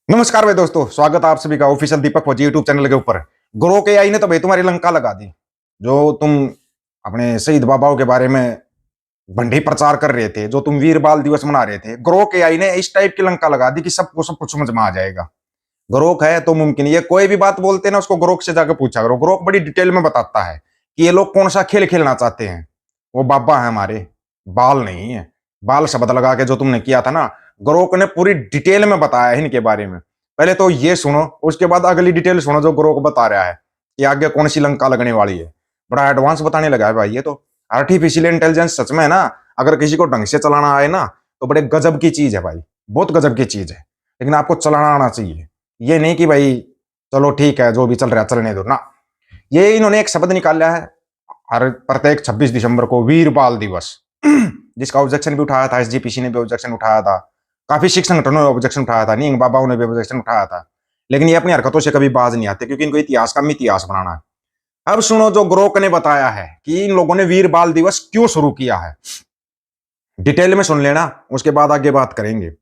नमस्कार भाई दोस्तों, स्वागत है आप सभी का ऑफिशियल दीपक फौजी यूट्यूब चैनल के ऊपर। ग्रो के आई ने तो भाई तुम्हारी लंका लगा दी। जो तुम अपने शहीद बाबाओं के बारे में भंडी प्रचार कर रहे थे, जो तुम वीर बाल दिवस मना रहे थे, ग्रो के आई ने इस टाइप की लंका लगा दी कि सबको सब कुछ समझ में आ जाएगा। ग्रोक है तो मुमकिन ये कोई भी बात बोलते हैं ना, उसको ग्रोक से जाकर पूछा करो। ग्रोक बड़ी डिटेल में बताता है कि ये लोग कौन सा खेल खेलना चाहते हैं। वो बाबा है हमारे, बाल नहीं है। बाल शब्द लगा के जो तुमने किया था ना, ग्रोक ने पूरी डिटेल में बताया है इनके बारे में। पहले तो ये सुनो, उसके बाद अगली डिटेल सुनो जो ग्रोक बता रहा है कि आगे कौन सी लंका लगने वाली है। बड़ा एडवांस बताने लगा है भाई ये तो। आर्टिफिशियल इंटेलिजेंस सच में है ना, अगर किसी को ढंग से चलाना आए ना तो बड़े गजब की चीज है भाई, बहुत गजब की चीज है। लेकिन आपको चलाना आना चाहिए। ये नहीं कि भाई चलो ठीक है जो भी चल रहा है चलने दो ना। ये इन्होंने एक शब्द निकाला है हर प्रत्येक 26 दिसंबर को, वीर बाल दिवस, जिसका ऑब्जेक्शन भी उठाया था, एसजीपीसी ने भी ऑब्जेक्शन उठाया था, काफी शिक्षक संगठनों ने ऑब्जेक्शन उठाया था, नींग बाबाओं ने भी ऑब्जेक्शन उठाया था। लेकिन ये अपनी हरकतों से कभी बाज नहीं आते क्योंकि इनको इतिहास का इतिहास बनाना है। अब सुनो जो ग्रोक ने बताया है कि इन लोगों ने वीर बाल दिवस क्यों शुरू किया है। डिटेल में सुन लेना, उसके बाद आगे बात करेंगे।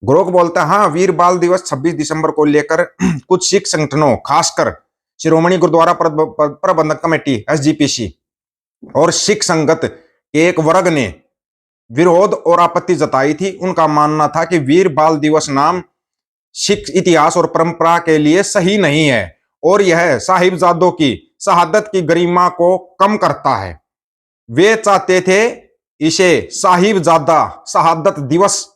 ग्रोक बोलता है, हाँ, वीर बाल दिवस 26 दिसंबर को लेकर कुछ सिख संगठनों, खासकर शिरोमणि गुरुद्वारा प्रबंधक कमेटी एसजीपीसी और सिख संगत के एक वर्ग ने विरोध और आपत्ति जताई थी। उनका मानना था कि वीर बाल दिवस नाम सिख इतिहास और परंपरा के लिए सही नहीं है और यह साहिबजादों की शहादत की गरिमा को कम करता है। वे चाहते थे इसे साहिबजादा शहादत दिवस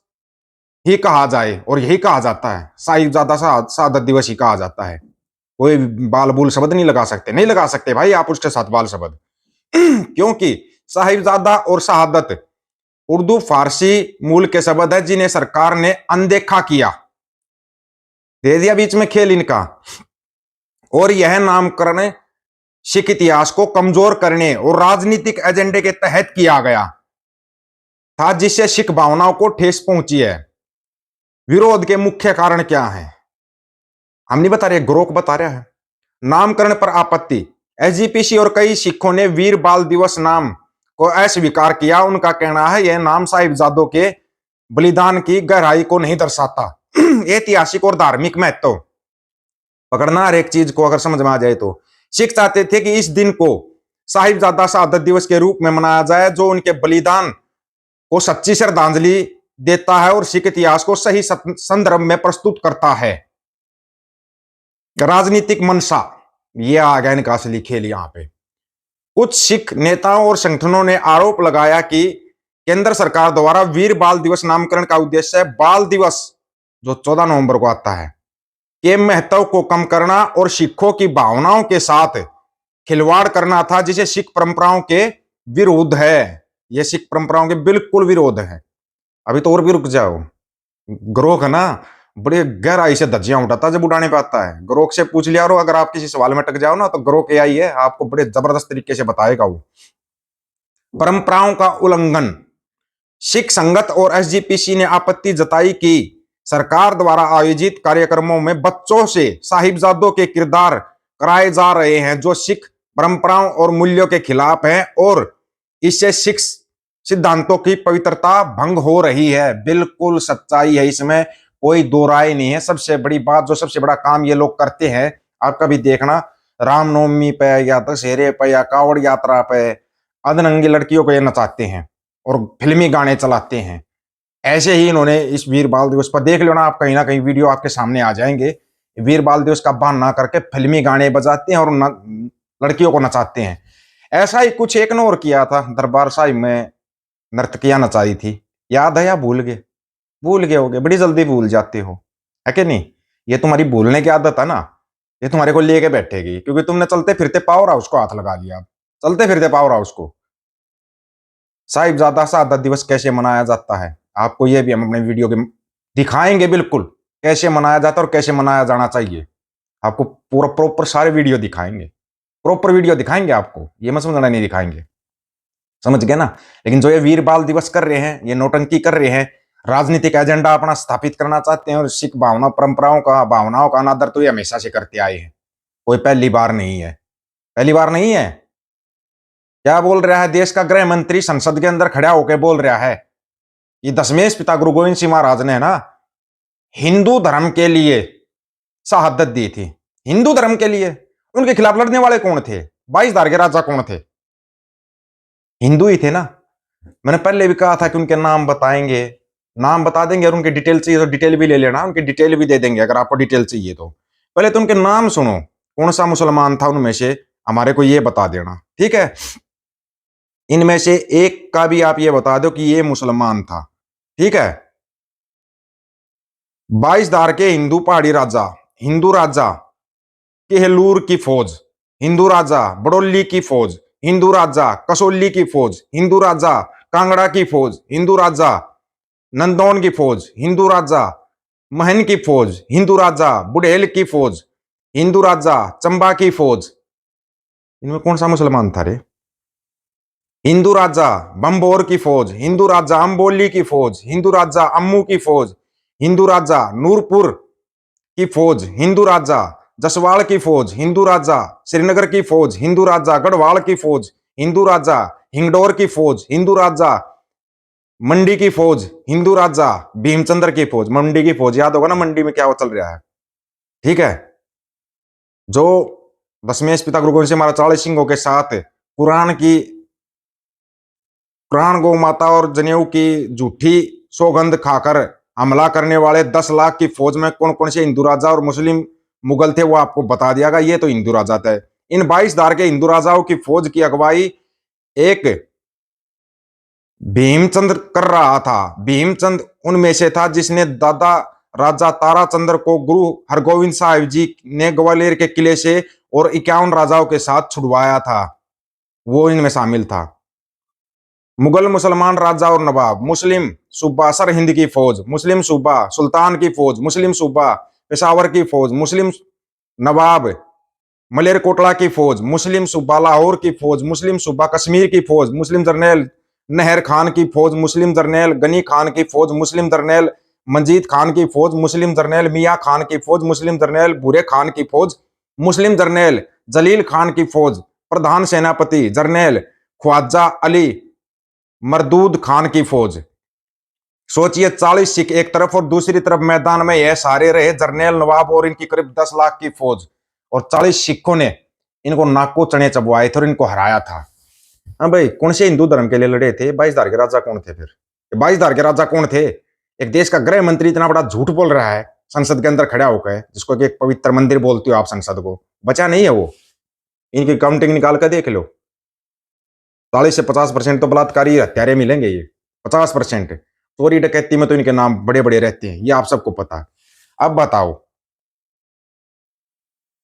ही कहा जाए और यही कहा जाता है, साहिबजादा शहादत दिवस ही कहा जाता है। कोई बाल बूल शब्द नहीं लगा सकते, नहीं लगा सकते भाई आप उसके साथ बाल शब्द क्योंकि साहिबजादा और शहादत उर्दू फारसी मूल के शब्द है जिन्हें सरकार ने अनदेखा किया, दे दिया बीच में खेल इनका। और यह नामकरण सिख इतिहास को कमजोर करने और राजनीतिक एजेंडे के तहत किया गया था, जिससे सिख भावनाओं को ठेस पहुंची है। विरोध के मुख्य कारण क्या है हम नहीं बता रहे, ग्रोक बता रहा है। नामकरण पर आपत्ति, एसजीपीसी और कई सिखों ने वीर बाल दिवस नाम को अस्वीकार किया। उनका कहना है यह नाम साहिबजादों के बलिदान की गहराई को नहीं दर्शाता। ऐतिहासिक और धार्मिक महत्व पकड़ना, हर एक चीज को अगर समझ में आ जाए तो। सिख चाहते थे कि इस दिन को साहिबजादा शहादत दिवस के रूप में मनाया जाए जो उनके बलिदान को सच्ची श्रद्धांजलि देता है और सिख इतिहास को सही संदर्भ में प्रस्तुत करता है। राजनीतिक मंशा, ये आ गया इनका असली खेल यहां पे। कुछ सिख नेताओं और संगठनों ने आरोप लगाया कि केंद्र सरकार द्वारा वीर बाल दिवस नामकरण का उद्देश्य बाल दिवस जो 14 नवंबर को आता है के महत्व को कम करना और सिखों की भावनाओं के साथ खिलवाड़ करना था, जिसे सिख परंपराओं के विरुद्ध है। यह सिख परंपराओं के बिल्कुल विरोध है। अभी तो और भी रुक जाओ। ग्रोक है ना, बड़े गहराई से धज्जियां उठाता जब उड़ाने पे आता है। ग्रोक से पूछ लिया, और अगर आप किसी सवाल में अटक जाओ ना तो ग्रोक एआई है, आपको बड़े जबरदस्त तरीके से बताएगा वो। परंपराओं का उल्लंघन, सिख संगत और एसजीपीसी ने आपत्ति जताई कि सरकार द्वारा आयोजित कार्यक्रमों में बच्चों से साहिबजादों के किरदार कराए जा रहे हैं जो सिख परंपराओं और मूल्यों के खिलाफ हैं और इससे सिख सिद्धांतों की पवित्रता भंग हो रही है। बिल्कुल सच्चाई है, इसमें कोई दो राय नहीं है। सबसे बड़ी बात, जो सबसे बड़ा काम ये लोग करते हैं, आप कभी देखना, रामनवमी पे या दशहरे पे या कावड़ यात्रा पे अधनंगी लड़कियों को ये नचाते हैं और फिल्मी गाने चलाते हैं। ऐसे ही इन्होंने इस वीर बाल दिवस पर देख लो ना, आप कहीं ना कहीं वीडियो आपके सामने आ जाएंगे। वीर बाल दिवस का बहाना करके फिल्मी गाने बजाते हैं और लड़कियों को नचाते हैं। ऐसा ही कुछ एक ने और किया था, दरबार साहिब में नर्तकियां नचाई थी। याद है या भूल गए? भूल गए होगे, बड़ी जल्दी भूल जाते हो, है कि नहीं? ये तुम्हारी भूलने की आदत है ना, ये तुम्हारे को लेके बैठेगी क्योंकि तुमने चलते फिरते पावर हाउस को हाथ लगा लिया। चलते फिरते पावर हाउस को। साहिबजादा शहादत दिवस कैसे मनाया जाता है, आपको यह भी हम अपने वीडियो के दिखाएंगे बिल्कुल, कैसे मनाया जाता है और कैसे मनाया जाना चाहिए। आपको पूरा प्रॉपर सारे वीडियो दिखाएंगे, प्रॉपर वीडियो दिखाएंगे आपको, ये मत समझना नहीं दिखाएंगे, समझ गए ना? लेकिन जो ये वीर बाल दिवस कर रहे हैं, ये नौटंकी कर रहे हैं, राजनीतिक एजेंडा अपना स्थापित करना चाहते हैं और सिख भावनाओं का अनादर तो ये हमेशा से करते आए हैं। कोई पहली बार नहीं है, पहली बार नहीं है। क्या बोल रहा है देश का गृह मंत्री, संसद के अंदर खड़ा होकर बोल रहा है कि दशमेश पिता गुरु गोविंद सिंह महाराज ने, है ना, हिंदू धर्म के लिए शहादत दी थी। हिंदू धर्म के लिए उनके खिलाफ लड़ने वाले कौन थे? 22 धार के राजा कौन थे? हिंदू ही थे ना। मैंने पहले भी कहा था कि उनके नाम बताएंगे, नाम बता देंगे, और उनकी डिटेल चाहिए तो डिटेल भी ले लेना, उनकी डिटेल भी दे देंगे अगर आपको डिटेल चाहिए तो। पहले तो उनके नाम सुनो, कौन सा मुसलमान था उनमें से, हमारे को ये बता देना, ठीक है? इनमें से एक का भी आप ये बता दो कि ये मुसलमान था, ठीक है? 22 धार के हिंदू पहाड़ी राजा, हिंदू राजा केहलूर की फौज, हिंदू राजा बड़ोली की फौज, हिंदू राजा कसौली की फौज, हिंदू राजा कांगड़ा की फौज, हिंदू राजा नंदौन की फौज, हिंदू राजा महन की फौज, हिंदू राजा बुढ़ेल की फौज, हिंदू राजा चंबा की फौज। इनमें कौन सा मुसलमान था रे? हिंदू राजा बंबोर की फौज, हिंदू राजा अंबोली की फौज, हिंदू राजा अम्मू की फौज, हिंदू राजा नूरपुर की फौज, हिंदू राजा जसवाड़ की फौज, हिंदू राजा श्रीनगर की फौज, हिंदू राजा गढ़वाल की फौज, हिंदू राजा हिंगडोर की फौज, हिंदू राजा मंडी की फौज, हिंदू राजा भीमचंद्र की फौज। मंडी की फौज याद होगा ना, मंडी में क्या वो चल रहा है, ठीक है? जो दशमेश पिता गुरु गोविंद सिंह महाराज 40 सिंहों के साथ कुरान गौ माता और जनेऊ की झूठी सौगंध खाकर हमला करने वाले 10 लाख की फौज में कौन कौन से हिंदू राजा और मुस्लिम मुगल थे वो आपको बता दिया गया। ये तो हिंदू राजा थे। इन 22 धार के हिंदू राजाओं की फौज की अगुवाई एक भीमचंद्र कर रहा था। भीमचंद उनमें से था जिसने दादा राजा ताराचंद्र को गुरु हरगोविंद साहिब जी ने ग्वालियर के किले से और 51 राजाओं के साथ छुड़वाया था, वो इनमें शामिल था। मुगल मुसलमान राजा और नवाब, मुस्लिम सूबा सरहिंद की फौज, मुस्लिम सूबा सुल्तान की फौज, मुस्लिम सूबा पेशावर की फौज, मुस्लिम नवाब मलेरकोटला की फौज, मुस्लिम सूबा लाहौर की फौज, मुस्लिम सूबा कश्मीर की फौज, मुस्लिम जर्नैल नहर खान की फौज, मुस्लिम जर्नैल गनी खान की फौज, मुस्लिम जर्नैल मंजीत खान की फौज, मुस्लिम जर्नैल मियाँ खान की फौज, मुस्लिम जर्नैल भूरे खान की फौज, मुस्लिम जर्नैल जलील खान की फौज, प्रधान सेनापति जर्नैल ख्वाजा अली मरदूद खान की फौज। सोचिए 40 सिख एक तरफ और दूसरी तरफ मैदान में यह सारे रहे जर्नैल नवाब और इनकी करीब 10 लाख की फौज, और 40 सिखों ने इनको नाको चने चबवाए थे और इनको हराया था। हाँ भाई, कौन से हिंदू धर्म के लिए लड़े थे? 22 धार के राजा कौन थे? फिर 22 धार के राजा कौन थे? एक देश का गृह मंत्री इतना बड़ा झूठ बोल रहा है संसद के अंदर खड़ा होकर, जिसको कि एक पवित्र मंदिर बोलते हो आप, संसद को बचा नहीं है वो। इनकी काउंटिंग निकाल कर देख लो, 40 से 50% तो बलात्कारी हत्यारे मिलेंगे। ये 50% चोरी डकैती में तो इनके नाम बड़े बड़े रहते हैं, ये आप सबको पता है। अब बताओ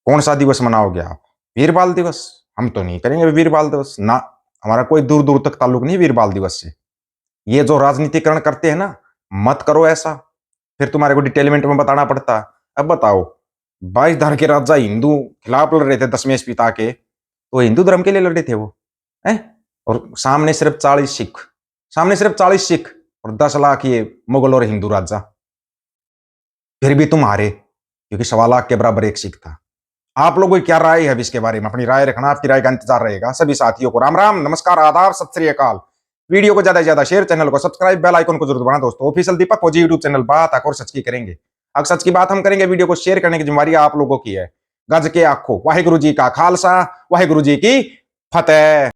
कौन सा दिवस मनाओगे आप? वीर बाल दिवस? हम तो नहीं करेंगे वीर बाल दिवस ना, हमारा कोई दूर दूर तक ताल्लुक नहीं वीर बाल दिवस से। ये जो राजनीतिकरण करते हैं ना, मत करो ऐसा, फिर तुम्हारे को डिटेलमेंट में बताना पड़ता। अब बताओ 22 धार के राजा हिंदू खिलाफ लड़ रहे थे दशमेश पिता के, तो हिंदू धर्म के लिए लड़े थे वो है, और सामने सिर्फ 40 सिख, सामने सिर्फ 40 सिख और 10 लाख ये मुगल और हिंदू राजा। फिर भी तुम हारे, क्योंकि 1.25 लाख के बराबर एक सिख था। आप लोगों की क्या राय है इसके बारे में? अपनी राय रखना, आपकी राय का इंतजार रहेगा। सभी साथियों को राम राम, नमस्कार, आदाब, सत श्री अकाल। वीडियो को ज्यादा से ज्यादा शेयर, चैनल को सब्सक्राइब, बेल आइकन को जरूर दबाना दोस्तों। ऑफिशियल दीपक फौजी यूट्यूब चैनल, बात और सच की करेंगे। अगर सच की बात हम करेंगे, वीडियो को शेयर करने की जिम्मेवारी आप लोगों की है। गज के आखो, वाहिगुरु जी का खालसा, वाहिगुरु जी की फतेह।